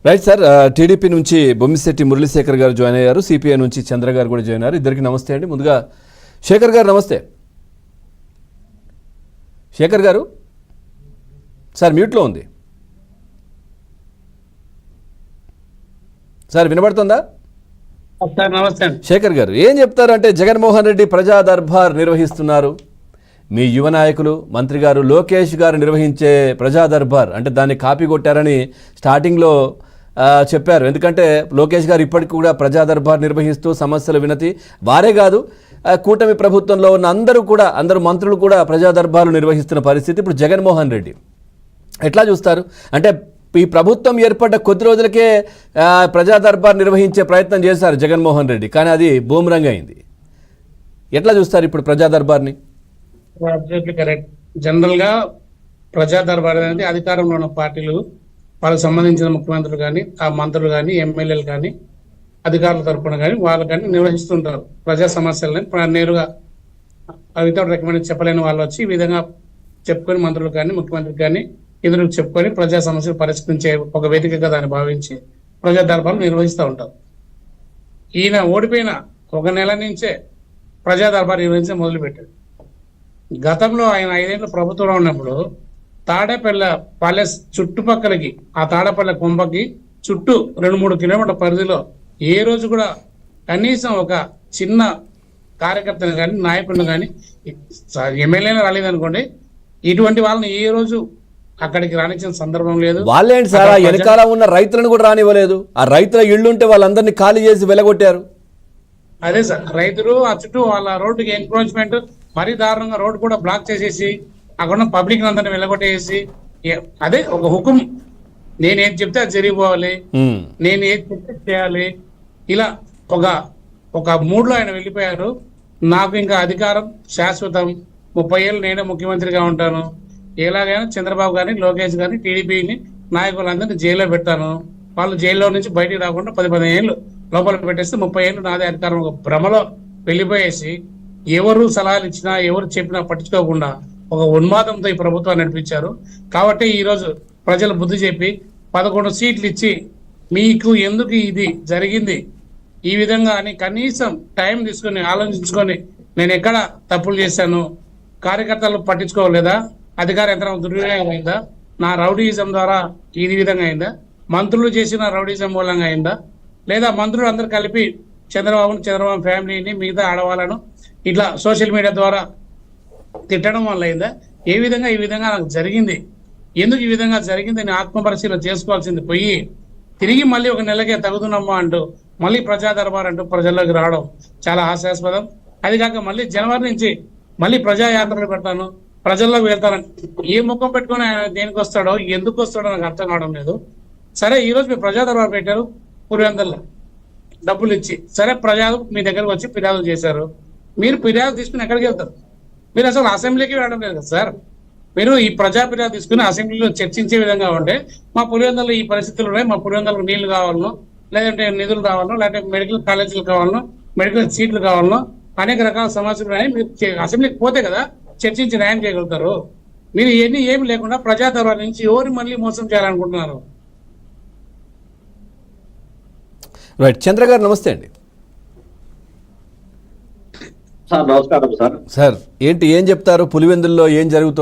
Right sir, TDP నుంచి బొమ్మిశెట్టి మురళీశేఖర్ గారు join అయ్యారు, సిపిఐ నుంచి చంద్ర గారు కూడా జాయిన్ అయ్యారు. ఇద్దరికి నమస్తే అండి. ముందుగా శేఖర్ గారు నమస్తే. శేఖర్ గారు సార్ మ్యూట్లో ఉంది సార్, వినబడుతుందా? నమస్తే. శేఖర్ గారు ఏం చెప్తారంటే, జగన్మోహన్ రెడ్డి ప్రజా దర్బార్ నిర్వహిస్తున్నారు, మీ యువ నాయకులు మంత్రి గారు లోకేష్ గారు నిర్వహించే ప్రజా దర్బార్ అంటే దాన్ని కాపీ కొట్టారని స్టార్టింగ్లో చెప్పారు. ఎందుకంటే లోకేష్ గారు ఇప్పటికి కూడా ప్రజా దర్బార్ నిర్వహిస్తూ సమస్యల వినతి, వారే కాదు కూటమి ప్రభుత్వంలో ఉన్న అందరూ మంత్రులు కూడా ప్రజా దర్బార్లు నిర్వహిస్తున్న పరిస్థితి. ఇప్పుడు జగన్మోహన్ రెడ్డి ఎట్లా చూస్తారు అంటే, ఈ ప్రభుత్వం ఏర్పడ్డ కొద్ది రోజులకే ప్రజా దర్బార్ నిర్వహించే ప్రయత్నం చేశారు జగన్మోహన్ రెడ్డి, కానీ అది బూమరంగ్ అయింది. ఎట్లా చూస్తారు ఇప్పుడు ప్రజా దర్బార్ని? Absolutely correct. జనరల్ గా ప్రజా దర్బార్ అనేది అధికారంలో ఉన్న పార్టీలు, వాళ్ళకి సంబంధించిన ముఖ్యమంత్రులు కానీ, ఆ మంత్రులు కానీ, ఎమ్మెల్యేలు కానీ, అధికారుల తరపున కానీ వాళ్ళు కానీ నిర్వహిస్తుంటారు ప్రజా సమస్యలని. నేరుగా వితౌట్ రికమెండ్ చెప్పలేని వాళ్ళు వచ్చి ఈ విధంగా చెప్పుకొని మంత్రులు కానీ, ముఖ్యమంత్రికి కానీ ఎదురు చెప్పుకొని ప్రజా సమస్యలు పరిష్కరించే ఒక వేదికగా దాన్ని భావించి ప్రజా దర్బార్లు నిర్వహిస్తూ ఉంటారు. ఈయన ఓడిపోయిన ఒక నెల నుంచే ప్రజా దర్బార్ నిర్వహించే మొదలుపెట్టాడు. గతంలో ఆయన 5 ఏళ్ళు ప్రభుత్వంలో ఉన్నప్పుడు తాడేపల్లె చుట్టుపక్కలకి, ఆ తాడేపల్లె కొంపకి చుట్టూ 2-3 కిలోమీటర్ల పరిధిలో ఏ రోజు కూడా కనీసం ఒక చిన్న కార్యకర్తను కానీ, నాయకులను కానీ, ఎమ్మెల్యేలు రాలేదనుకోండి, ఇటువంటి వాళ్ళని ఏ రోజు అక్కడికి రానిచ్చిన సందర్భం లేదు. వాళ్ళేంటి సార్, వెనకాల ఉన్న రైతులను కూడా రానివ్వలేదు. ఆ రైతుల ఇళ్లుంటే వాళ్ళందరినీ ఖాళీ చేసి వెలగొట్టారు. అదే సార్, రైతులు ఆ చుట్టూ వాళ్ళ రోడ్డుకి ఎన్క్రోచ్మెంట్ మరీ దారుణంగా రోడ్డు కూడా బ్లాక్ చేసేసి అక్కడ పబ్లిక్ అందరిని వెళ్ళగొట్టేసి, అదే ఒక హుకుం, నేను ఏది చెప్తే అది జరిగిపోవాలి, నేను ఏది చెప్తే చేయాలి, ఇలా ఒక మూడ్లో ఆయన వెళ్ళిపోయారు. నాకు ఇంకా అధికారం శాశ్వతం, 30 ఏళ్ళు నేనే ముఖ్యమంత్రిగా ఉంటాను, ఎలాగైనా చంద్రబాబు గారిని, లోకేష్ గారిని, టీడీపీని నాయకులందరినీ జైల్లో పెడతాను, వాళ్ళు జైల్లో నుంచి బయటికి రాకుండా 10-15 ఏళ్ళు లోపల పెట్టేస్తే 30 ఏళ్ళు నాదే అధికారం, ఒక భ్రమలో వెళ్ళిపోయేసి ఎవరు సలహాలు ఇచ్చినా ఎవరు చెప్పినా పట్టించుకోకుండా ఒక ఉన్మాదంతో ఈ ప్రభుత్వాన్ని నడిపించారు. కాబట్టి ఈ రోజు ప్రజలు బుద్ధి చెప్పి 11 సీట్లు ఇచ్చి, మీకు ఎందుకు ఇది జరిగింది ఈ విధంగా అని కనీసం టైం తీసుకొని ఆలోచించుకొని, నేను ఎక్కడ తప్పులు చేశాను, కార్యకర్తలు పట్టించుకోలేదా, అధికార యంత్రం దుర్వినియోగం అయిందా, నా రౌడీయిజం ద్వారా ఈ విధంగా అయిందా, మంత్రులు చేసిన రౌడీయిజం మూలంగా అయిందా, లేదా మంత్రులు అందరూ కలిపి చంద్రబాబు ఫ్యామిలీని, మిగతా ఆడవాళ్ళను ఇట్లా సోషల్ మీడియా ద్వారా తిట్టడం వల్ల అయిందా, ఈ విధంగా నాకు జరిగింది, ఎందుకు ఈ విధంగా జరిగింది అని ఆత్మపరిశీలన చేసుకోవాల్సింది పోయి, తిరిగి మళ్ళీ ఒక నెలకే తగుతున్నామా అంటూ మళ్ళీ ప్రజా దర్బార్ అంటూ ప్రజల్లోకి రావడం చాలా హాస్యాస్పదం. అది కాక మళ్ళీ జనవరి నుంచి మళ్ళీ ప్రజా యాత్రలు పెడతాను, ప్రజల్లోకి వెళ్తానని ఏ ముఖం పెట్టుకుని ఆయన దేనికి వస్తాడో, ఎందుకు వస్తాడో నాకు అర్థం కావడం లేదు. సరే, ఈ రోజు మీరు ప్రజా దర్బార్ పెట్టారు, పులివెందుల్లో డబ్బులు ఇచ్చి, సరే ప్రజలు మీ దగ్గరకు వచ్చి ఫిర్యాదులు చేశారు, మీరు ఫిర్యాదు తీసుకుని ఎక్కడికి వెళ్తారు? మీరు అసలు అసెంబ్లీకి వెళ్ళడం లేదు కదా సార్. మీరు ఈ ప్రజా ఫిర్యాదు తీసుకుని అసెంబ్లీలో చర్చించే విధంగా ఉంటే, మా పులివెందుల్లో ఈ పరిస్థితులు ఉన్నాయి, మా పులివెందులకు నీళ్లు కావాలనో, లేదంటే నిధులు కావాలనో, లేదంటే మెడికల్ కాలేజీలు కావాలనో, మెడికల్ సీట్లు కావాలనో, అనేక రకాల సమస్యలు ఉన్నాయి, మీరు అసెంబ్లీకి పోతే కదా చర్చించి న్యాయం చేయగలుగుతారు. మీరు ఇవన్నీ ఏమి లేకుండా ప్రజా దర్బార్ నుంచి ఎవరు మళ్ళీ మోసం చేయాలనుకుంటున్నారు? రైట్, చంద్ర గారు నమస్తే అండి. సార్ నమస్కారం సార్. సార్ ఏం చెప్తారు, పులివెందుల్లో ఏం జరుగుతుంది?